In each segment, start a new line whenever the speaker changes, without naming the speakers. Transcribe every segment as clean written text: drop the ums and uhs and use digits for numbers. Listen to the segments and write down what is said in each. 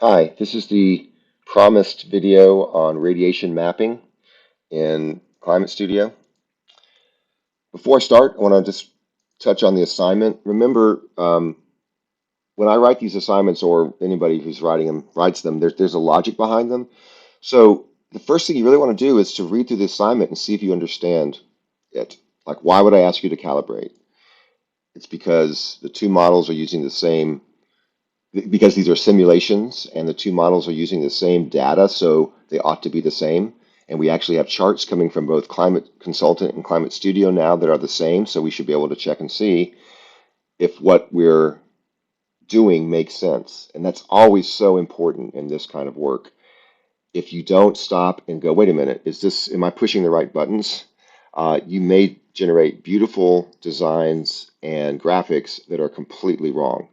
Hi, this is the promised video on radiation mapping in Climate Studio. Before I start, I want to just touch on the assignment. Remember, when I write these assignments, or anybody who's writing them writes them, there's a logic behind them. So the first thing you really want to do is to read through the assignment and see if you understand it. Like, why would I ask you to calibrate? It's because the two models are using the same, because these are simulations and the two models are using the same data, so they ought to be the same. And we actually have charts coming from both Climate Consultant and Climate Studio now that are the same, so we should be able to check and see if what we're doing makes sense. And that's always so important in this kind of work. If you don't stop and go, wait a minute, am I pushing the right buttons? You may generate beautiful designs and graphics that are completely wrong.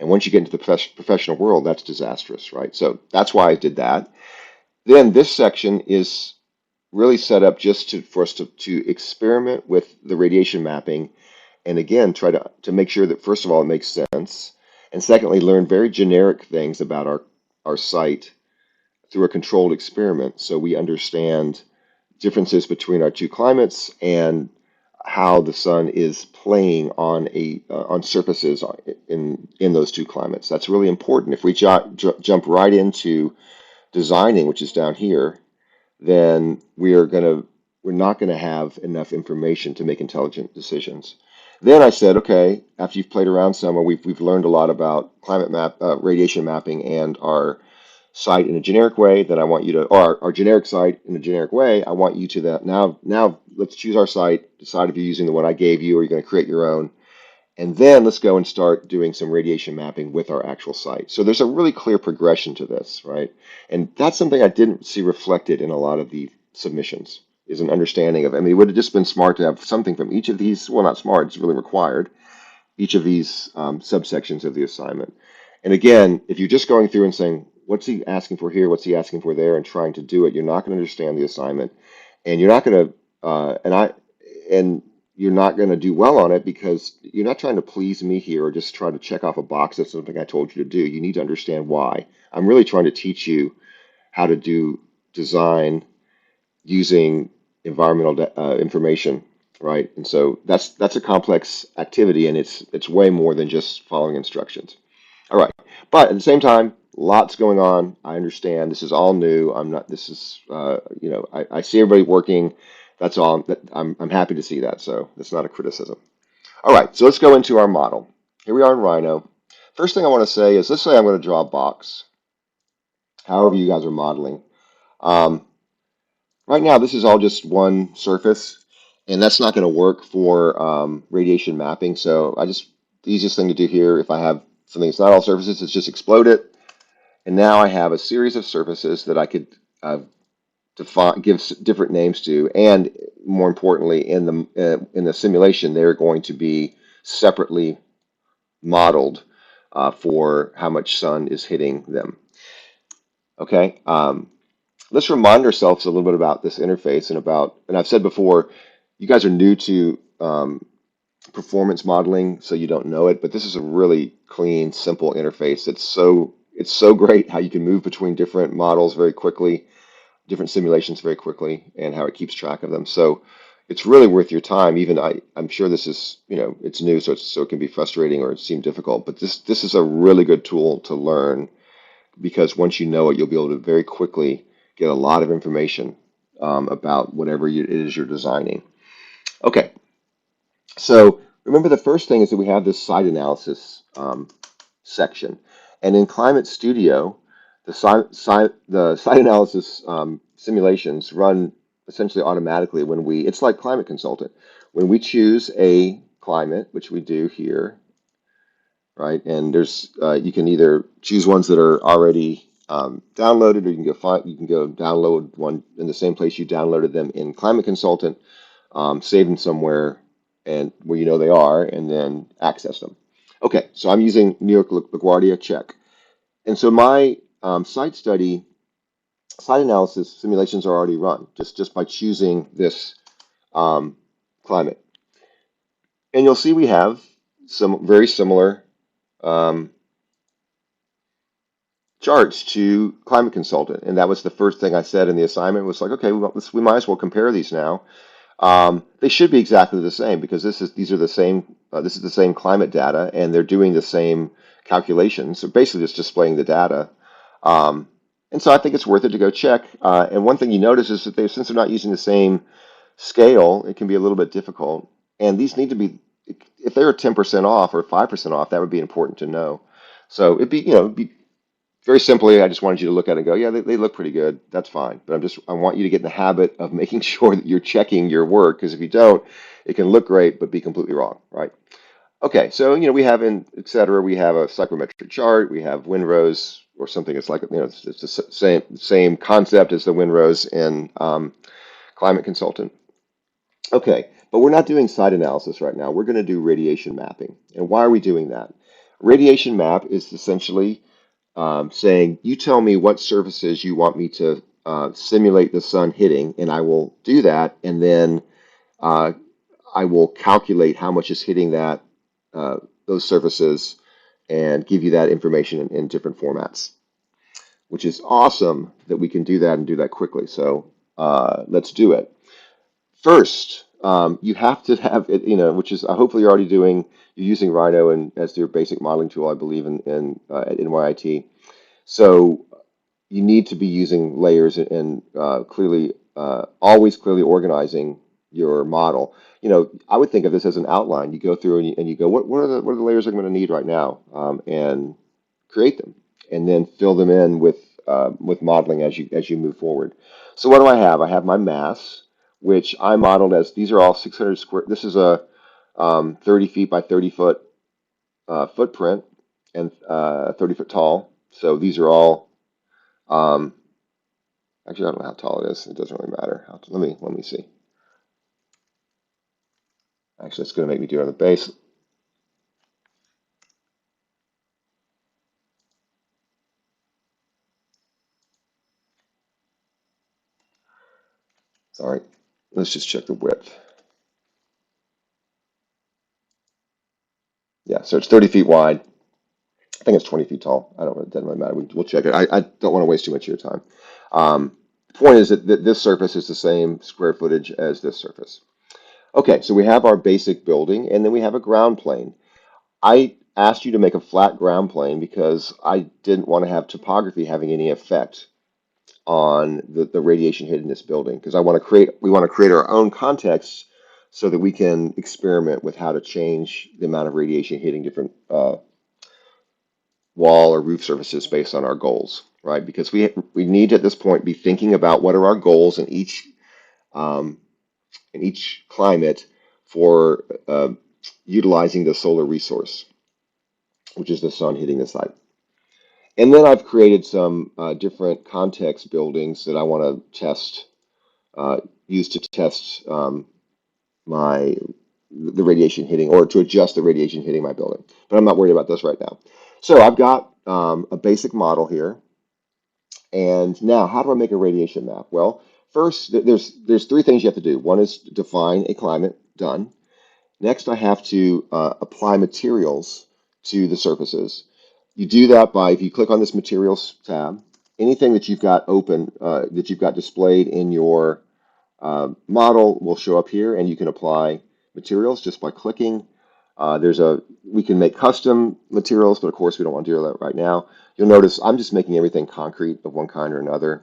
And once you get into the professional world, that's disastrous, right? So that's why I did that. Then this section is really set up just for us to experiment with the radiation mapping. And again, try to make sure that, first of all, it makes sense. And secondly, learn very generic things about our site through a controlled experiment, so we understand differences between our two climates and how the sun is playing on surfaces in those two climates. That's really important. If we jump right into designing, which is down here, then we're not gonna have enough information to make intelligent decisions. Then I said, okay, after you've played around some, we've learned a lot about radiation mapping and our site in a generic way, then I want you to, or our generic site in a generic way, I want you to that now let's choose our site, decide if you're using the one I gave you or you're going to create your own, and then let's go and start doing some radiation mapping with our actual site. So there's a really clear progression to this, right? And that's something I didn't see reflected in a lot of the submissions, is an understanding of, I mean, it would have just been smart to have something from each of these, well, not smart, it's really required, each of these subsections of the assignment. And again, if you're just going through and saying, what's he asking for here, what's he asking for there, and trying to do it, you're not going to understand the assignment, and you're not going to, and you're not going to do well on it because you're not trying to please me here or just try to check off a box of something I told you to do. You need to understand why. I'm really trying to teach you how to do design using environmental information, right? And so that's a complex activity, and it's way more than just following instructions. All right, but at the same time, lots going on. I understand this is all new. I'm not. This is I see everybody working. That's all. I'm happy to see that. So that's not a criticism. All right, so let's go into our model. Here we are in Rhino. First thing I want to say is, let's say I'm going to draw a box. However you guys are modeling. Um, Right now, this is all just one surface, and that's not going to work for radiation mapping. So the easiest thing to do here, if I have something that's not all surfaces, is just explode it. And now I have a series of surfaces that I could give different names to, and more importantly, in the simulation, they're going to be separately modeled for how much sun is hitting them. Okay. Let's remind ourselves a little bit about this interface and I've said before, you guys are new to performance modeling, so you don't know it, but this is a really clean, simple interface. It's so great how you can move between different models very quickly, different simulations very quickly, and how it keeps track of them. So it's really worth your time. Even I'm sure this is, it's new, so it can be frustrating or seem difficult, but this is a really good tool to learn, because once you know it, you'll be able to very quickly get a lot of information about whatever it is you're designing. Okay, so remember the first thing is that we have this site analysis section. And in Climate Studio, the site analysis simulations run essentially automatically it's like Climate Consultant. When we choose a climate, which we do here, right? And you can either choose ones that are already downloaded, or you can go download one in the same place you downloaded them in Climate Consultant, save them somewhere and where you know they are, and then access them. Okay, so I'm using New York LaGuardia, check. And so my site analysis simulations are already run just by choosing this climate. And you'll see we have some very similar um, charts to climate consultant, and that was the first thing I said in the assignment. Was like, okay, we might as well compare these now. They should be exactly the same because these are the same. This is the same climate data, and they're doing the same calculations. So basically, just displaying the data. Um, and so I think it's worth it to go check. And one thing you notice is that since they're not using the same scale, it can be a little bit difficult. And these need to be, if they're 10% off or 5% off, that would be important to know. So it'd be very simply, I just wanted you to look at it and go, yeah, they look pretty good. That's fine. But I want you to get in the habit of making sure that you're checking your work, because if you don't, it can look great but be completely wrong, right? Okay, so we have in et cetera, we have a psychrometric chart, we have windrows or something. It's like it's the same concept as the windrows in Climate Consultant. Okay, but we're not doing site analysis right now. We're going to do radiation mapping. And why are we doing that? Radiation map is essentially saying, you tell me what surfaces you want me to simulate the sun hitting, and I will do that, and then uh, I will calculate how much is hitting uh, those surfaces and give you that information in different formats, which is awesome that we can do that and do that quickly. So let's do it. First, you have to have it, which is hopefully you're already doing. You're using Rhino and as your basic modeling tool, I believe, at NYIT. So you need to be using layers and clearly, always clearly organizing your model. I would think of this as an outline. You go through and you go, what are the layers I'm going to need right now, and create them, and then fill them in with modeling as you move forward. So what do I have? I have my mass, which I modeled as these are all 600 square. This is a 30 feet by 30 foot footprint and 30 foot tall. So these are all um, actually, I don't know how tall it is. It doesn't really matter. Let me see. Actually, it's going to make me do it on the base. Sorry. Let's just check the width. Yeah, so it's 30 feet wide. I think it's 20 feet tall. I don't know. It doesn't really matter. We'll check it. I don't want to waste too much of your time. The point is that this surface is the same square footage as this surface. Okay, so we have our basic building, and then we have a ground plane. I asked you to make a flat ground plane because I didn't want to have topography having any effect on the radiation hit in this building, because we want to create our own context so that we can experiment with how to change the amount of radiation hitting different wall or roof surfaces based on our goals, right? Because we need to, at this point, be thinking about what are our goals um, in each climate for utilizing the solar resource, which is the sun hitting the site. And then I've created some different context buildings that I want to uh, use to test my the radiation hitting, or to adjust the radiation hitting my building. But I'm not worried about this right now. So I've got a basic model here. And now, how do I make a radiation map? Well, first, there's three things you have to do. One is define a climate. Done. Next, I have to apply materials to the surfaces. You do that by, if you click on this materials tab, anything that you've got open, that you've got displayed in your model will show up here, and you can apply materials just by clicking. We can make custom materials, but of course we don't want to do that right now. You'll notice I'm just making everything concrete of one kind or another,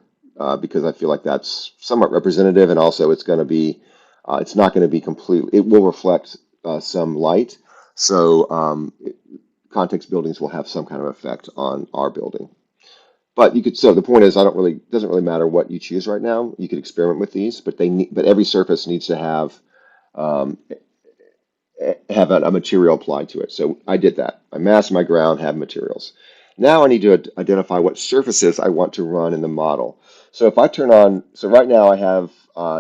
because I feel like that's somewhat representative, and also it's not going to be complete. It will reflect some light, so context buildings will have some kind of effect on our building. But so the point is, doesn't really matter what you choose right now. You could experiment with these, but every surface needs to um, have a material applied to it. So I did that. My mass, my ground have materials. Now I need to identify what surfaces I want to run in the model. So if I turn on, so right now I have,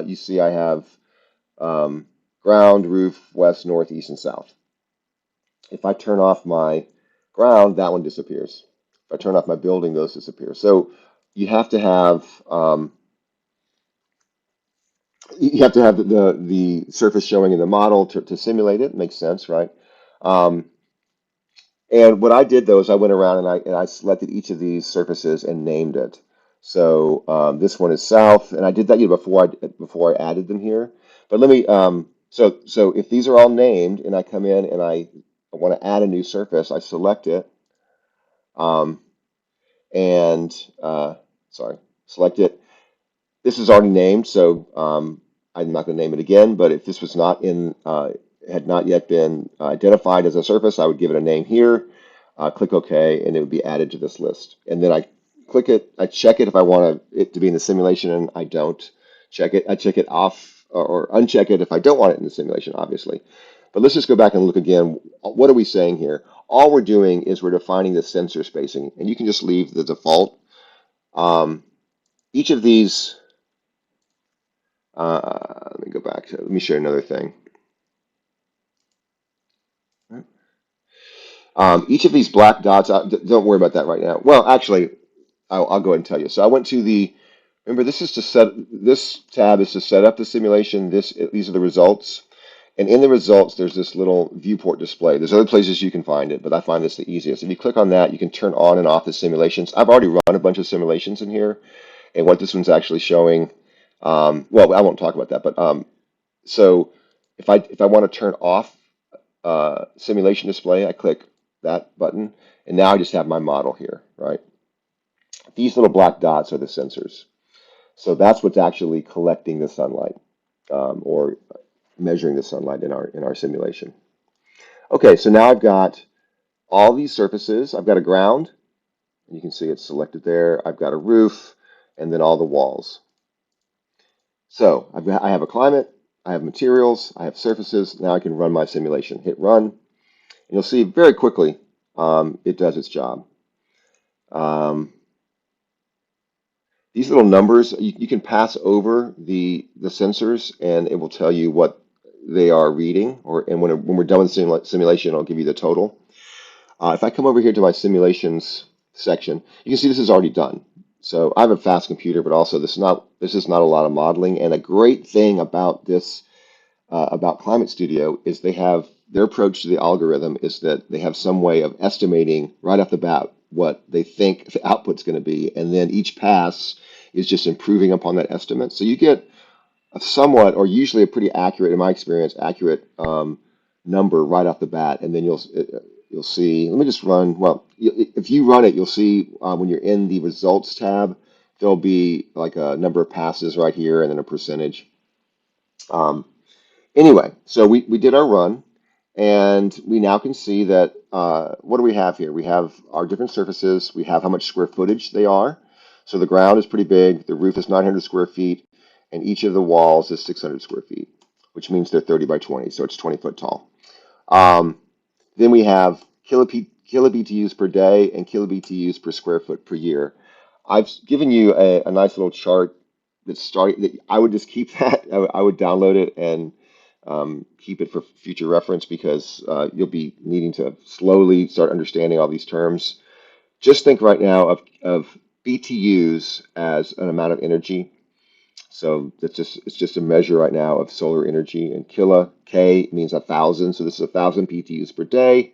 you see I have ground, roof, west, north, east, and south. If I turn off my ground, that one disappears. If I turn off my building, those disappear. So you have to have the surface showing in the model to simulate it. Makes sense, right? Um, And what I did though is I went around and I selected each of these surfaces and named it. So this one is south, and I did that before I added them here. But let me so if these are all named and I come in and I want to add a new surface, I select it um, and sorry, select it. This is already named, so I'm not going to name it again. But if this was not in, had not yet been identified as a surface, I would give it a name here. Click OK, and it would be added to this list. And then I click it. I check it if I want it to be in the simulation, and I don't check it. I check it off or uncheck it if I don't want it in the simulation, obviously. But let's just go back and look again. What are we saying here? All we're doing is we're defining the sensor spacing, and you can just leave the default. Each of these let me go back to, let me show you another thing. Each of these black dots, don't worry about that right now. Well, actually, I'll go ahead and tell you. So I went to remember this is to this tab is to set up the simulation. These are the results. And in the results, there's this little viewport display. There's other places you can find it, but I find this the easiest. If you click on that, you can turn on and off the simulations. I've already run a bunch of simulations in here, and what this one's actually showing, well, I won't talk about that, but so if I want to turn off simulation display, I click that button, and now I just have my model here, right? These little black dots are the sensors. So that's what's actually collecting the sunlight or measuring the sunlight in our simulation. Okay, so now I've got all these surfaces. I've got a ground, and you can see it's selected there. I've got a roof, and then all the walls. So I have a climate, I have materials, I have surfaces. Now I can run my simulation. Hit run, and you'll see very quickly it does its job. These little numbers, you can pass over the sensors, and it will tell you what they are reading. And when we're done with the simulation, I'll give you the total. If I come over here to my simulations section, you can see this is already done. So I have a fast computer, but also this is not a lot of modeling. And a great thing about this about Climate Studio is their approach to the algorithm is that they have some way of estimating right off the bat what they think the output's going to be, and then each pass is just improving upon that estimate. So you get a somewhat, or usually a pretty accurate, in my experience, accurate number right off the bat, and then you'll see. Let me just run. Well, if you run it, you'll see when you're in the results tab, there'll be like a number of passes right here, and then a percentage. Anyway, so we did our run, and we now can see that what do we have here? We have our different surfaces. We have how much square footage they are. So the ground is pretty big. The roof is 900 square feet, and each of the walls is 600 square feet, which means they're 30 by 20, so it's 20 foot tall. Then we have kilobTUs per day and kilobTUs per square foot per year. I've given you a nice little chart that I would just keep that. I would download it and keep it for future reference because you'll be needing to slowly start understanding all these terms. Just think right now of BTUs as an amount of energy. So it's just a measure right now of solar energy. And kilo K means 1,000. So this is 1,000 BTUs per day.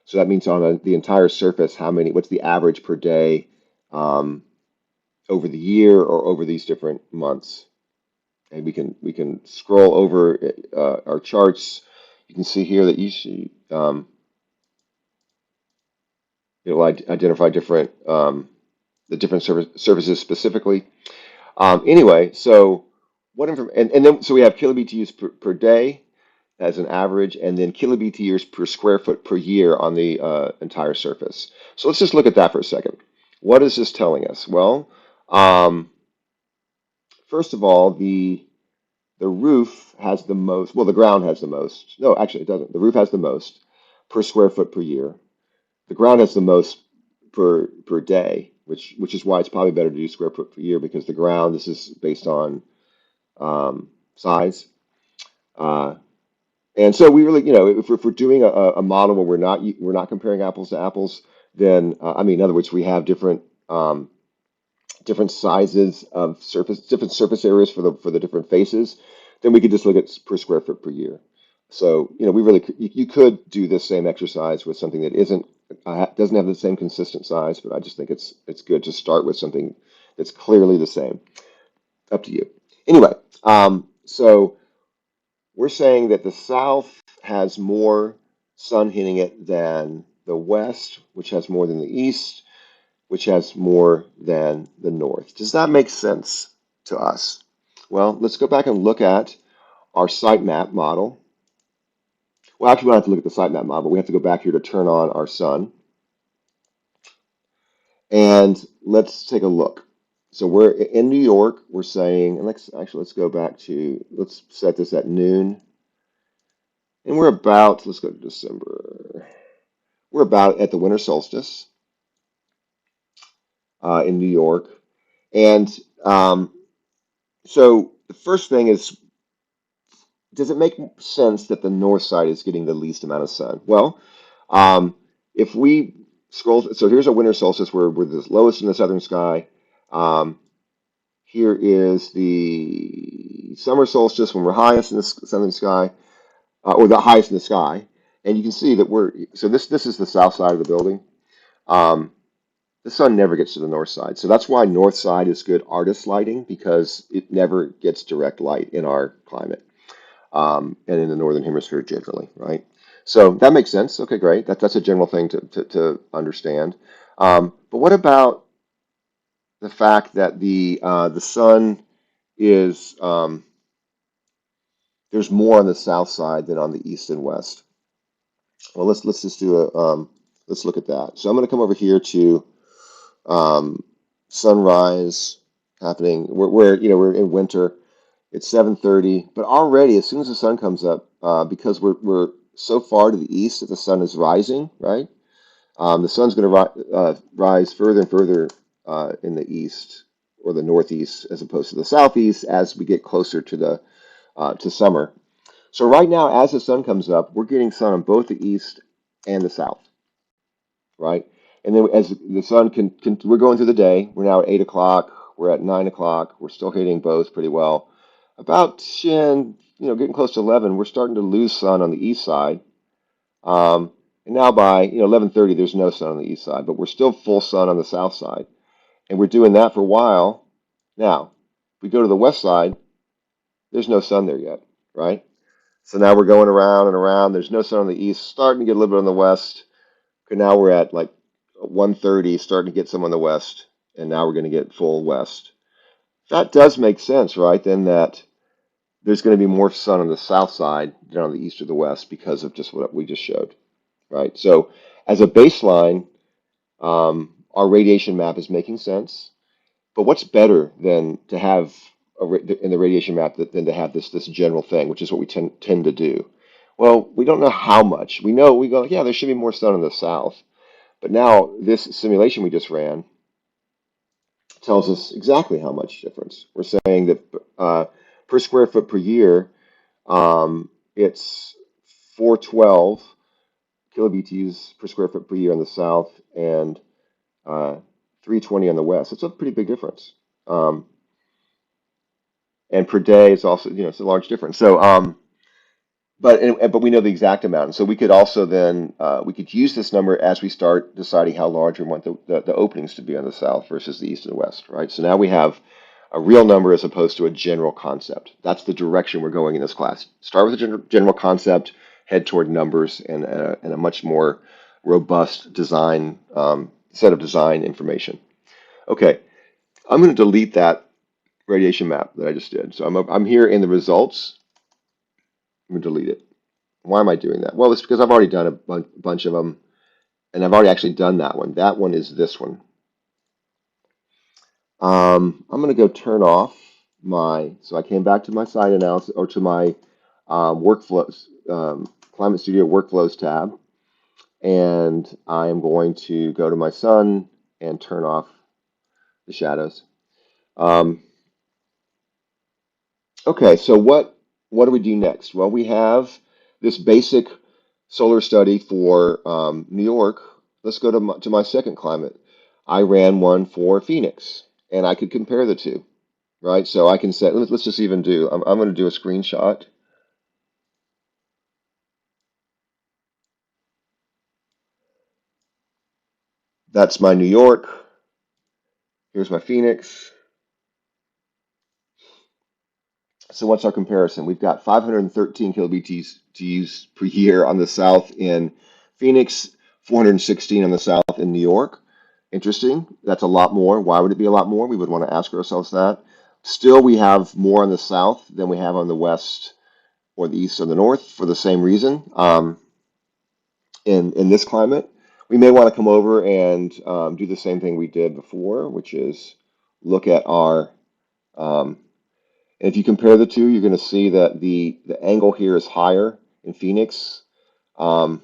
So that means on the entire surface, what's the average per day over the year or over these different months? And we can scroll over our charts. You can see here that usually it'll identify the different services specifically. Anyway, so and then so we have kilobTUs per day as an average, and then kilobTUs per square foot per year on the entire surface. So let's just look at that for a second. What is this telling us? Well, first of all, the roof has the most, well, the ground has the most. No, actually, it doesn't. The roof has the most per square foot per year. The ground has the most per day, which is why it's probably better to do square foot per year because the ground, this is based on size. And so we really, if we're doing a model where we're not comparing apples to apples, then I mean, in other words, we have different sizes of different surface areas for the different faces, then we could just look at per square foot per year. So, we really you could do this same exercise with something that isn't doesn't have the same consistent size, but I just think it's good to start with something that's clearly the same. Up to you. Anyway, so we're saying that the south has more sun hitting it than the west, which has more than the east, which has more than the north. Does that make sense to us? Well, let's go back and look at our sitemap model. Well, actually, we don't have to look at the sitemap model. We have to go back here to turn on our sun. And let's take a look. So we're in New York. We're saying, and let's go back to, let's set this at noon. And we're about, let's go to December. We're about at the winter solstice in New York. And so the first thing is, does it make sense that the north side is getting the least amount of sun? Well, if we scroll, so here's a winter solstice where we're the lowest in the southern sky. Here is the summer solstice when we're highest in the southern sky, or the highest in the sky. And you can see that so this is the south side of the building. The sun never gets to the north side. So that's why north side is good artist lighting, because it never gets direct light in our climate, and in the northern hemisphere generally, right? So that makes sense. Okay, great. That's a general thing to understand. But what about the fact that the sun is there's more on the south side than on the east and west? Well, let's just do let's look at that. So I'm going to come over here to sunrise happening. We're in winter. It's 7:30, but already as soon as the sun comes up, because we're so far to the east that the sun is rising, right? The sun's going to rise further and further in the east or the northeast as opposed to the southeast as we get closer to the to summer. So right now, as the sun comes up, we're getting sun on both the east and the south, right? And then as the sun we're going through the day. We're now at 8 o'clock. We're at 9 o'clock. We're still hitting both pretty well. About 10, getting close to 11, we're starting to lose sun on the east side. And now by 11:30, there's no sun on the east side, but we're still full sun on the south side, and we're doing that for a while. Now, if we go to the west side, there's no sun there yet, right? So now we're going around and around. There's no sun on the east, starting to get a little bit on the west. Okay, now we're at like 1:30, starting to get some on the west, and now we're going to get full west. That does make sense, right? Then that there's going to be more sun on the south side than on the east or the west because of just what we just showed, right? So as a baseline, our radiation map is making sense. But what's better than to have in the radiation map than to have this general thing, which is what we tend to do? Well, we don't know how much. We go, yeah, there should be more sun in the south. But now this simulation we just ran tells us exactly how much difference. We're saying that per square foot per year, it's 412 kilobTUs per square foot per year in the south and 320 on the west. It's a pretty big difference. And per day, it's also, it's a large difference. So, but we know the exact amount. And so we could also then, we could use this number as we start deciding how large we want the openings to be on the south versus the east and west, right? So now we have a real number as opposed to a general concept. That's the direction we're going in this class. Start with a general concept, head toward numbers and a much more robust design, set of design information. Okay, I'm going to delete that radiation map that I just did. So I'm here in the results. I'm going to delete it. Why am I doing that? Well, it's because I've already done a bunch of them, and I've already actually done that one. That one is this one. I'm going to go turn off so I came back to my site analysis, or to my workflows, Climate Studio Workflows tab, and I am going to go to my sun and turn off the shadows. Okay, so what do we do next? Well, we have this basic solar study for New York. Let's go to my second climate. I ran one for Phoenix, and I could compare the two, right? So I can say, let's just even do, I'm going to do a screenshot. That's my New York. Here's my Phoenix. So what's our comparison? We've got 513 kilobtUs per year on the south in Phoenix, 416 on the south in New York. Interesting. That's a lot more. Why would it be a lot more? We would want to ask ourselves that. Still, we have more on the south than we have on the west or the east or the north for the same reason. In this climate, we may want to come over and do the same thing we did before, which is look at our and if you compare the two, you're going to see that the angle here is higher in Phoenix. Well,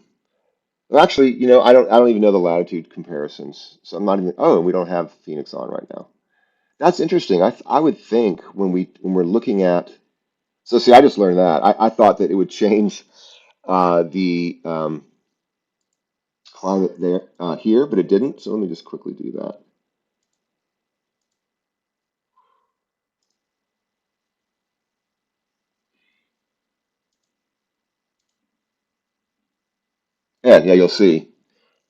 actually, I don't even know the latitude comparisons, so I'm not even. Oh, we don't have Phoenix on right now. That's interesting. I would think when we're looking at. So see, I just learned that. I thought that it would change the climate there here, but it didn't. So let me just quickly do that. And yeah, you'll see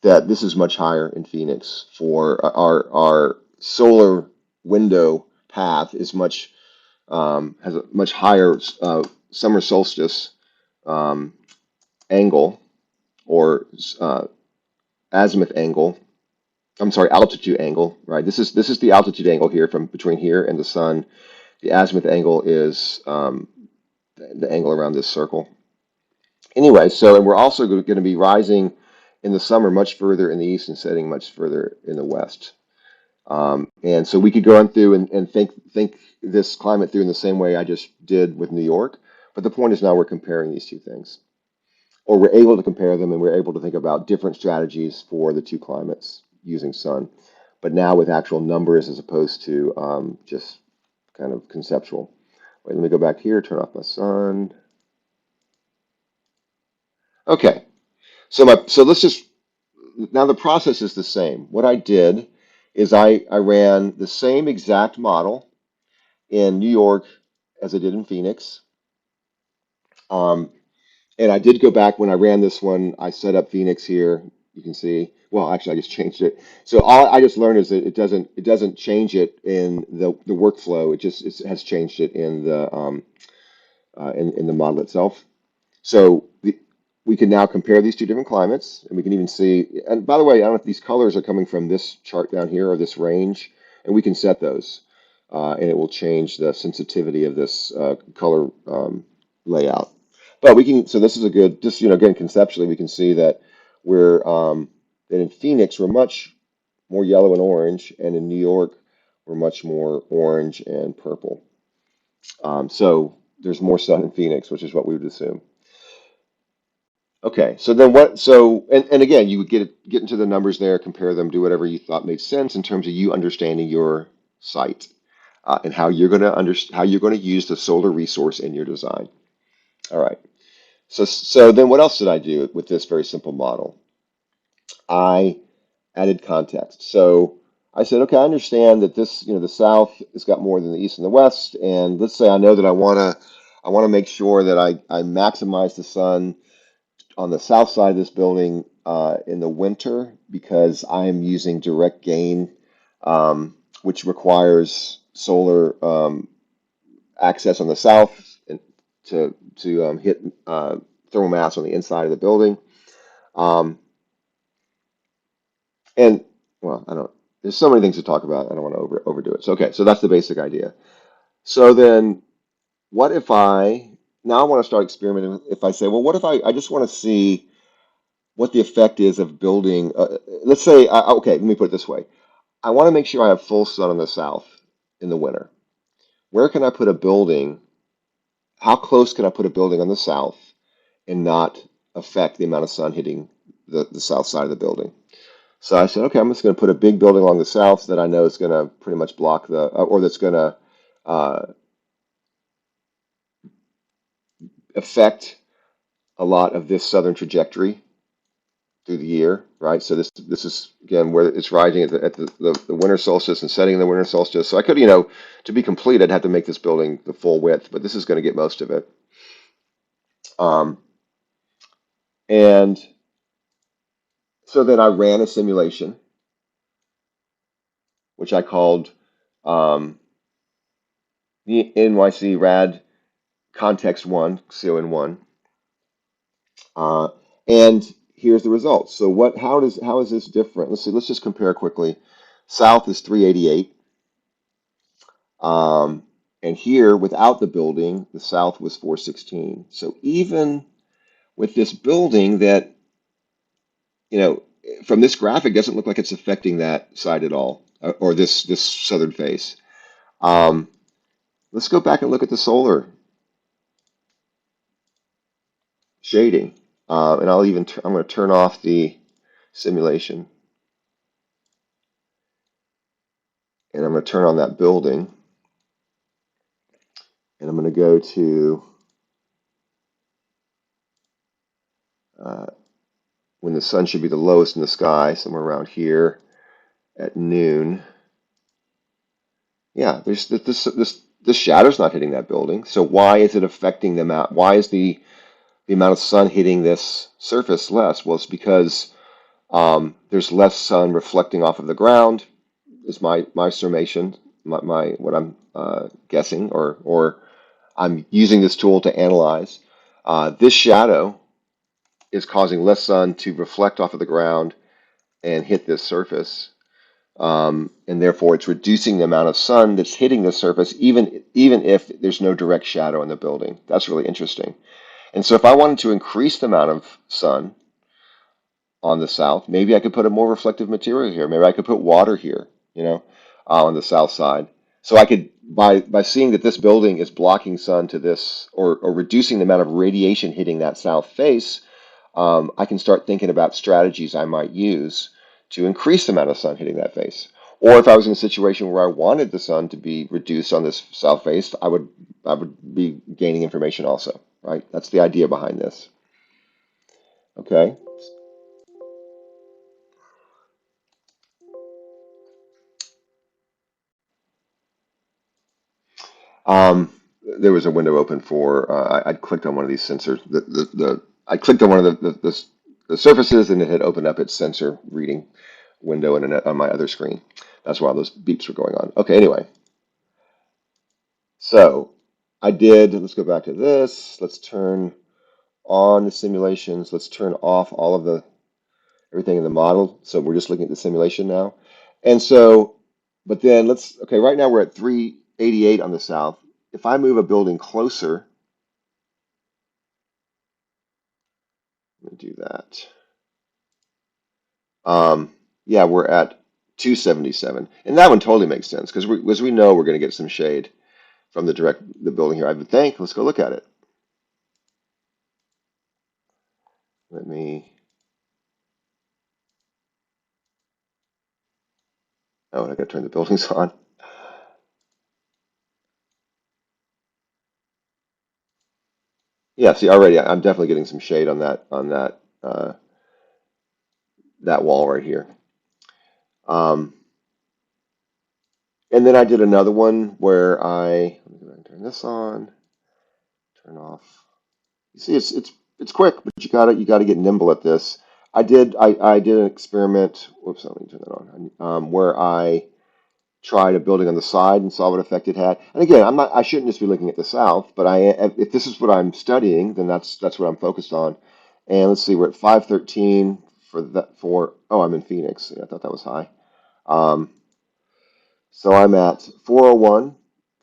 that this is much higher in Phoenix for our solar window path is much has a much higher summer solstice um, angle or azimuth angle. I'm sorry, altitude angle. Right. This is the altitude angle here from between here and the sun. The azimuth angle is the angle around this circle. Anyway, so and we're also going to be rising in the summer much further in the east and setting much further in the west. And so we could go on through and think this climate through in the same way I just did with New York. But the point is now we're comparing these two things, or we're able to compare them, and we're able to think about different strategies for the two climates using sun, but now with actual numbers as opposed to just kind of conceptual. Wait, let me go back here, turn off my sun. Okay, so let's just now the process is the same. What I did is I ran the same exact model in New York as I did in Phoenix. Um, and I did go back when I ran this one. I set up Phoenix here. You can see. Well, actually, I just changed it. So all I just learned is that it doesn't change it in the workflow. It has changed it in the model itself. So we can now compare these two different climates, and we can even see. And by the way, I don't know if these colors are coming from this chart down here or this range, and we can set those, and it will change the sensitivity of this color layout. But we can. So this is a good. Just again, conceptually, we can see that that in Phoenix we're much more yellow and orange, and in New York we're much more orange and purple. So there's more sun in Phoenix, which is what we would assume. Okay, so then what? So and again, you would get into the numbers there, compare them, do whatever you thought made sense in terms of you understanding your site and how you're going to use the solar resource in your design. All right. So then what else did I do with this very simple model? I added context. So I said, okay, I understand that the South has got more than the East and the West, and let's say I know that I want to make sure that I maximize the sun on the south side of this building in the winter because I am using direct gain, which requires solar access on the south and to hit thermal mass on the inside of the building. Um, and well, I don't. There's so many things to talk about. I don't want to overdo it. So okay, so that's the basic idea. So then, what if now I want to start experimenting. If I say, well, what if I just want to see what the effect is of building. Let's say, okay, let me put it this way. I want to make sure I have full sun in the south in the winter. Where can I put a building? How close can I put a building on the south and not affect the amount of sun hitting the south side of the building? So I said, okay, I'm just going to put a big building along the south that I know is going to pretty much block or that's going to affect a lot of this southern trajectory through the year, right? So this is again where it's rising at the winter solstice and setting in the winter solstice. So I could, to be complete, I'd have to make this building the full width, but this is going to get most of it. Um, and so then I ran a simulation which I called the NYC Rad Context 1, CON1. And here's the results. So how is this different? Let's see, let's just compare quickly. South is 388. And here, without the building, the south was 416. So even with this building that, from this graphic, doesn't look like it's affecting that side at all, or this southern face. Let's go back and look at the solar shading. And I'm going to turn off the simulation. And I'm going to turn on that building. And I'm going to go to when the sun should be the lowest in the sky, somewhere around here at noon. Yeah, there's this shadow's not hitting that building. So why is it affecting them out? Why is the amount of sun hitting this surface less? Well, it's because there's less sun reflecting off of the ground. Is my summation, what I'm guessing, or I'm using this tool to analyze. This shadow is causing less sun to reflect off of the ground and hit this surface. And therefore it's reducing the amount of sun that's hitting the surface, even if there's no direct shadow in the building. That's really interesting. And so if I wanted to increase the amount of sun on the south, maybe I could put a more reflective material here. Maybe I could put water here, on the south side. So I could, by seeing that this building is blocking sun to this, or reducing the amount of radiation hitting that south face, I can start thinking about strategies I might use to increase the amount of sun hitting that face. Or if I was in a situation where I wanted the sun to be reduced on this south face, I would be gaining information also, right? That's the idea behind this. Okay. There was a window open for I clicked on one of these sensors. I clicked on one of the surfaces, and it had opened up its sensor reading window on my other screen. That's why all those beeps were going on. Okay, anyway. So let's go back to this. Let's turn on the simulations. Let's turn off all of everything in the model. So we're just looking at the simulation now. And so, but then okay, right now we're at 388 on the south. If I move a building closer, let me do that. Yeah, we're at 277. And that one totally makes sense because as we know, we're going to get some shade from the building here, I would think. Let's go look at it. Let me, oh, and I got to turn the buildings on. Yeah, see, already I'm definitely getting some shade on that that wall right here. And then I did another one where let me turn this on, turn off. You see, it's quick, but you gotta get nimble at this. I did an experiment. Whoops, let me turn that on. Where I tried a building on the side and saw what effect it had. And again, I shouldn't just be looking at the south, but if this is what I'm studying, then that's what I'm focused on. And let's see, we're at 513 oh, I'm in Phoenix. Yeah, I thought that was high. So I'm at 401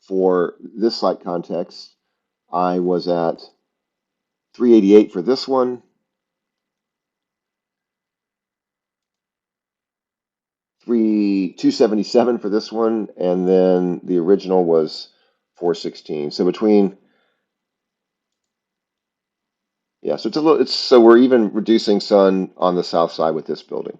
for this site context. I was at 388 for this one. 277 for this one, and then the original was 416. So yeah, so so we're even reducing sun on the south side with this building.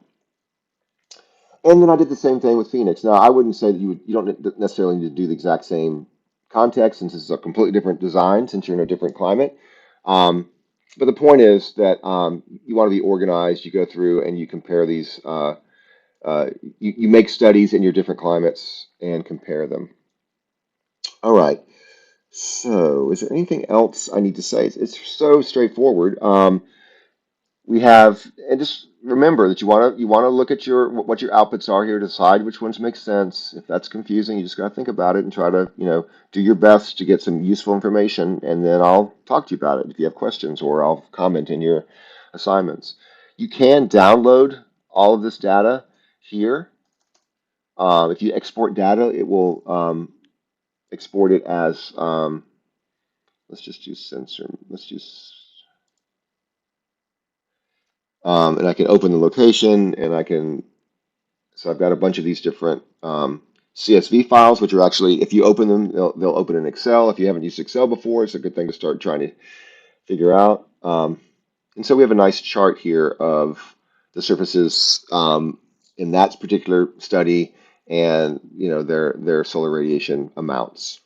And then I did the same thing with Phoenix. Now, I wouldn't say that you don't necessarily need to do the exact same context, since this is a completely different design, since you're in a different climate. But the point is that you want to be organized. You go through and you compare these. You make studies in your different climates and compare them. All right. So, is there anything else I need to say? It's so straightforward. We have, and just remember that you want to look at what your outputs are here, decide which ones make sense. If that's confusing, you just got to think about it and try to, do your best to get some useful information, and then I'll talk to you about it if you have questions, or I'll comment in your assignments. You can download all of this data here. If you export data, it will export it as, let's just use sensor. Let's use, and I can open the location, and I can. So I've got a bunch of these different CSV files, which are actually, if you open them, they'll open in Excel. If you haven't used Excel before, it's a good thing to start trying to figure out. And so we have a nice chart here of the surfaces in that particular study, and their solar radiation amounts.